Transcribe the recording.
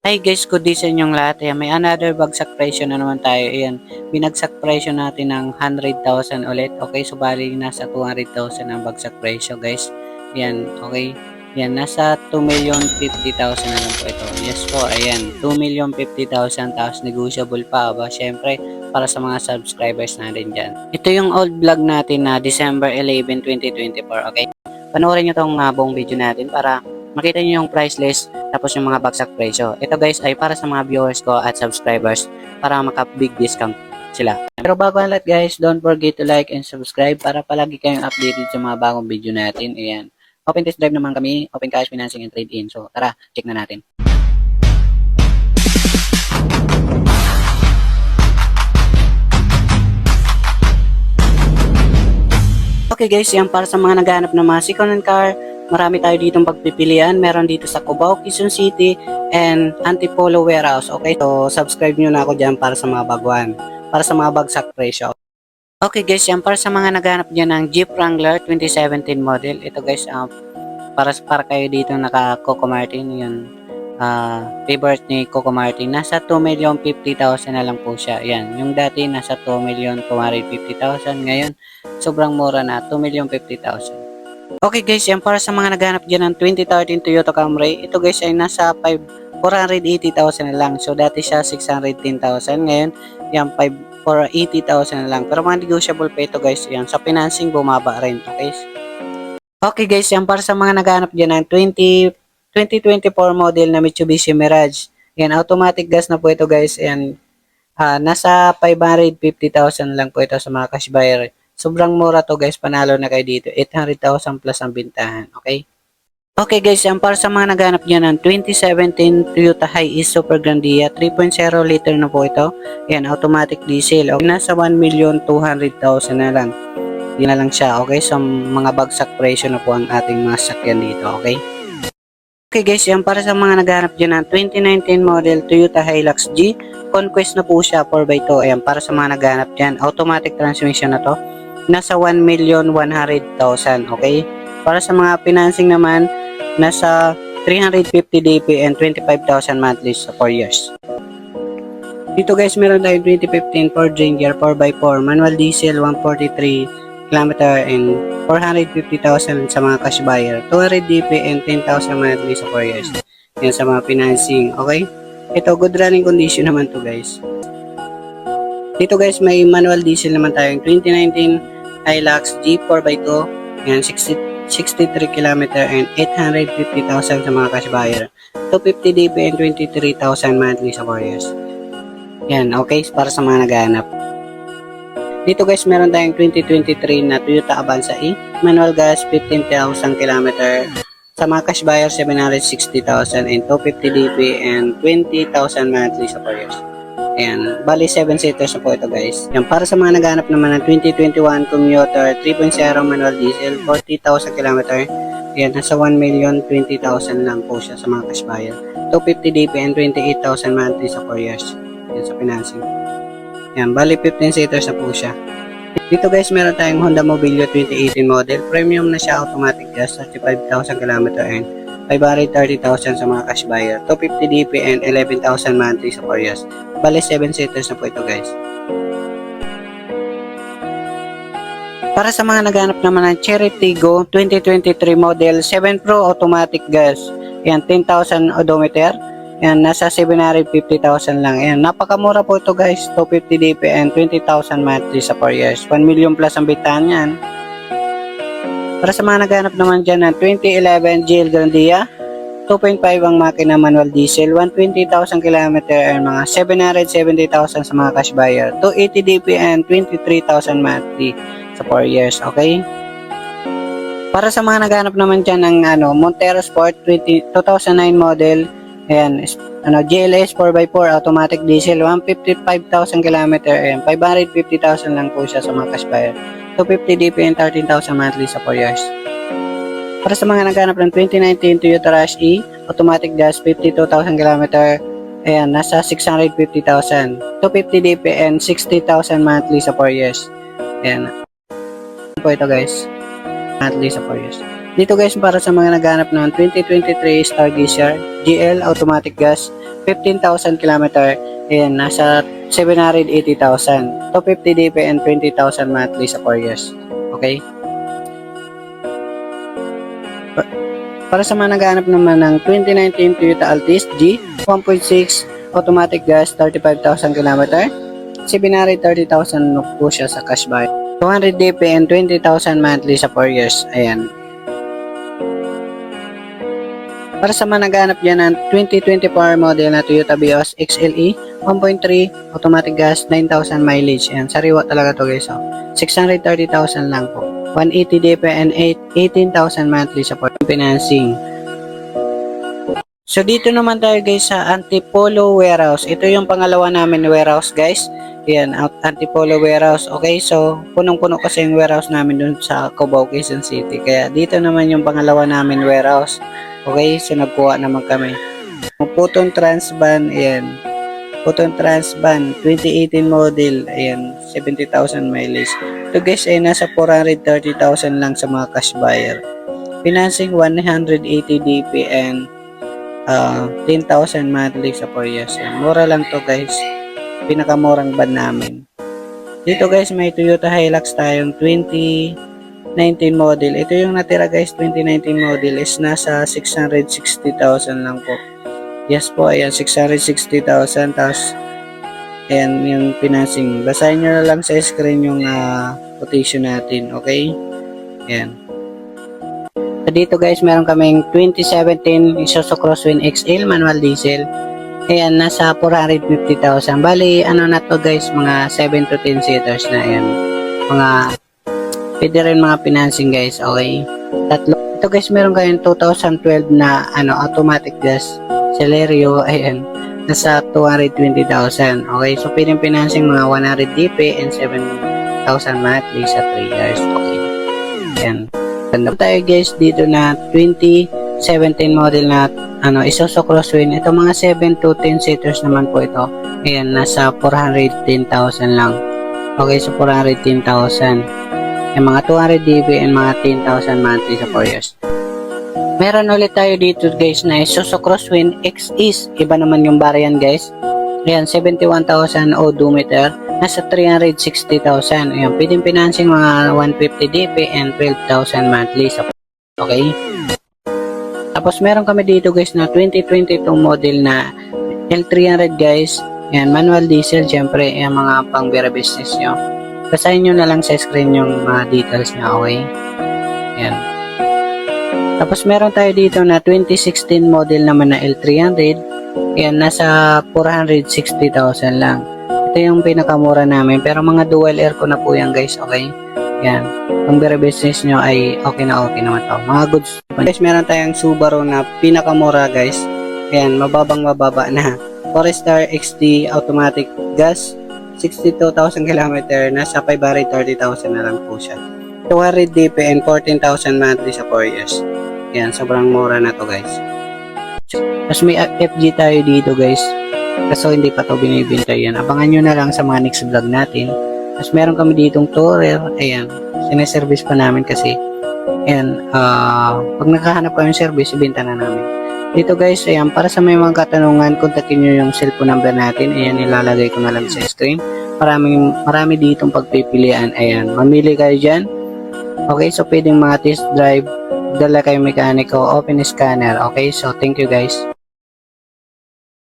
Hi guys, good day sa inyong lahat. Ayan, may another bagsak presyo na naman tayo. Ayan, binagsak presyo natin ng 100,000 ulit. Okay, so bali nasa 200,000 ang bagsak presyo guys. Ayan, okay. Ayan, nasa 2,050,000 na lang po ito. Yes po, ayan, 2,050,000 tapos negotiable pa ba? Syempre, para sa mga subscribers natin dyan. Ito yung old vlog natin na December 11, 2024, okay? Panoorin nyo tong buong video natin para makita nyo yung price list tapos yung mga bagsak presyo. Ito guys ay para sa mga viewers ko at subscribers para maka-big discount sila. Pero bago ang lahat guys, don't forget to like and subscribe para palagi kayong updated sa mga bagong video natin. Ayan. Open test drive naman kami, open cash financing and trade-in. So tara, check na natin. Okay guys, yan para sa mga naghahanap ng mga second-hand car. Marami tayo ditong pagpipilian. Meron dito sa Cubao, Quezon City, and Antipolo Warehouse. Okay, so subscribe nyo na ako dyan para sa mga baguhan. Para sa mga bagsak presyo. Okay guys, yan para sa mga naghahanap dyan ng Jeep Wrangler 2017 model. Ito guys, para kayo dito naka Coco Martin. Yun, favorite ni Coco Martin. Nasa 2,050,000 na lang po siya. Yan, yung dati nasa 2,250,000. Ngayon, sobrang mura na, 2,050,000. Okay guys, yan para sa mga naghanap dyan ng 2013 Toyota Camry. Ito guys ay nasa 480,000 na lang. So dati siya 610,000. Ngayon, yan 480,000 na lang. Pero mga negotiable pa ito guys. Yan, sa financing bumaba rin. Okay? Okay guys, yan para sa mga naghanap dyan ng 2024 model na Mitsubishi Mirage. Yan, automatic gas na po ito guys. Yan, nasa 550,000 lang po ito sa mga cash buyer. Sobrang mura to guys, panalo na kayo dito. 800,000 plus ang bintahan, okay? Okay guys, yan para sa mga naghanap dyan ng 2017 Toyota Hiace Super Grandia 3.0 liter na po ito. Yan, automatic diesel. Okay, nasa 1,200,000 na lang. Yun na lang siya, okay? So, mga bagsak presyo na po ang ating mga sakyan dito, okay? Okay guys, yan para sa mga naghanap dyan ng 2019 model Toyota Hilux G. Conquest na po siya 4x2. Ayan, para sa mga naghanap dyan, automatic transmission na to. Nasa 1,100,000, okay? Para sa mga financing naman, nasa 350 DP and 25,000 monthly sa 4 years. Dito guys, meron tayong 2015 Ford Ranger 4x4, manual diesel, 143 km and 450,000 sa mga cash buyer, 200 DP and 10,000 monthly sa 4 years. Yan sa mga financing, okay? Ito, good running condition naman to guys. Dito guys, may manual diesel naman tayong 2019 Hilux G 4x2, yan 63 km and 850,000 sa mga cash buyer, 250 DP and 23,000 monthly sa 4 years. Yan, okay, para sa mga naghahanap. Dito guys, meron tayong 2023 na Toyota Avanza E, manual gas, 15,000 km, sa mga cash buyer, 760,000 and 250 DP and 20,000 monthly sa 4 years. Ayan, bali 7 seaters na po ito guys. Yan, para sa mga naghanap naman ng 2021 Commuter 3.0 manual diesel, 40,000 km. Ayan, nasa 1,020,000 lang po siya sa mga cash buyer, 250 DP and 28,000 monthly sa 4 years. Yan sa financing. Yan, bali 15 seaters na po siya. Dito guys, meron tayong Honda Mobilio 2018 model. Premium na siya, automatic gas, 35,000 km and 530,000 sa mga cash buyer, 250 DP and 11,000 monthly sa 4 years. Bali 7 seaters na po ito guys. Para sa mga naghanap naman ng Cherry Tiggo 2023 model 7 Pro automatic gas. Yan, 10,000 odometer. Yan, nasa 750,000 lang. Yan, napakamura po ito guys. 250 DP and 20,000 monthly sa 4 years. 1 million plus ang bitahan yan. Para sa mga naghanap naman dyan ng 2011 GL Grandia, 2.5 ang makina manual diesel, 120,000 km and mga 770,000 sa mga cash buyer, 280 DP and 23,000 monthly sa 4 years, okay? Para sa mga naghanap naman dyan ng Montero Sport 2009 model, ayan, GLS 4x4 automatic diesel, 155,000 km and 550,000 lang po siya sa mga cash buyer, 250 DP and 13,000 monthly sa 4 years. Para sa mga naghanap ng 2019 Toyota Rush E, automatic gas, 52,000 km, ayan, nasa 650,000, 250 DP and 60,000 monthly sa 4 years. Ayan po ito guys, monthly sa 4 years. Dito guys, para sa mga naghanap ng 2023 Stargazer GL automatic gas, 15,000 km, ayan, nasa 780,000. 250 DP and 20,000 monthly sa 4 years. Okay? Para sa mga naghanap naman ng 2019 Toyota Altis G, 1.6 automatic gas, 35,000 km, 730,000 po siya sa cash buy. 200 DP and 20,000 monthly sa 4 years. Ayan. Para sa mga naghanap dyan ng 2024 model na Toyota Vios XLE 1.3 automatic gas, 9,000 mileage. Ayan, sariwa talaga to guys. 630,000 lang po. 180 DP and 18,000 monthly sa financing. So dito naman tayo guys sa Antipolo Warehouse. Ito yung pangalawa namin warehouse guys. Ayan, Antipolo Warehouse. Okay, so punong-puno kasi yung warehouse namin dun sa Cubao, Quezon City. Kaya dito naman yung pangalawa namin warehouse. Okay, so nagkuha naman kami. Photon Transban, ayan. Photon Transban, 2018 model, ayan, 70,000 mileage. Ito guys ay nasa 430,000 lang sa mga cash buyer. Financing 180 DP and 10,000 monthly sa 4 years. Ayan, mura lang to guys. Pinakamurang van namin. Dito guys may Toyota Hilux tayong 2019 model. Ito yung natira guys, 2019 model is nasa 660,000 lang po. Yes po, ayan, 660,000. Tapos ayan yung financing. Basahin nyo na lang sa screen yung quotation natin. Okay? Ayan. So dito guys meron kaming 2017 Isuzu Crosswind XL manual diesel. Ayan, nasa 450,000. Bali, ano na to guys, mga 7 to 10 seaters na yan. Mga pwede rin mga financing guys, okay? Tatlo. Ito guys, meron kayong 2012 na automatic gas Celerio, ayan, nasa 220,000. Okay, so pwedeng financing mga 100 DP and 7,000 monthly sa 3 years. Okay. Ayan. Ganda tayo guys dito na 2017 model na Isuzu Crosswind. Ito mga 7 to 10 seaters naman po ito. Ayan, nasa 410,000 lang. Okay, so 410,000. Yung mga 200 DB and mga 10,000 monthly sa 4 years. Meron ulit tayo dito guys na Isuzu Crosswind XEs. Iba naman yung variant guys. Ayan, 71,000 odometer. Nasa 360,000. Ayan, pwedeng financing mga 150 DP and 12,000 monthly sa okay. Tapos meron kami dito guys na 2022 model na L300 guys. Ayan, manual diesel. Siyempre, ayan, mga pang beer business nyo. Basahin nyo na lang sa screen yung mga details niya, okay? Ayan. Tapos meron tayo dito na 2016 model naman na L300. Ayan, nasa 460,000 lang. Ito yung pinakamura namin. Pero mga dual air ko na po yan guys, okay? Ayan. Ang beer business nyo ay okay naman to. Mga goods. Guys, meron tayong Subaru na pinakamura guys. Ayan, mababa na. Forester XT automatic gas. 62,000 km, nasa 530,000 na lang po siya. 200 DP and 14,000 monthly sa 4 years. Yan, sobrang mura na to guys. Tapos may FG tayo dito guys. Kaso hindi pa to binibenta yan. Abangan nyo na lang sa mga next vlog natin. Tapos meron kami ditong Tourer. Ayan, sineservice pa namin kasi. Ayan, pag nakahanap kami ng service, ibenta na namin. Dito guys, ayan, para sa may mga katanungan, kontakin nyo yung cellphone number natin. Ayan, ilalagay ko na lang sa screen. Marami ditong pagpipilian. Ayan, mamili kayo dyan. Okay, so pwedeng mga test drive, dala kayo mekaniko, open scanner. Okay, so thank you guys.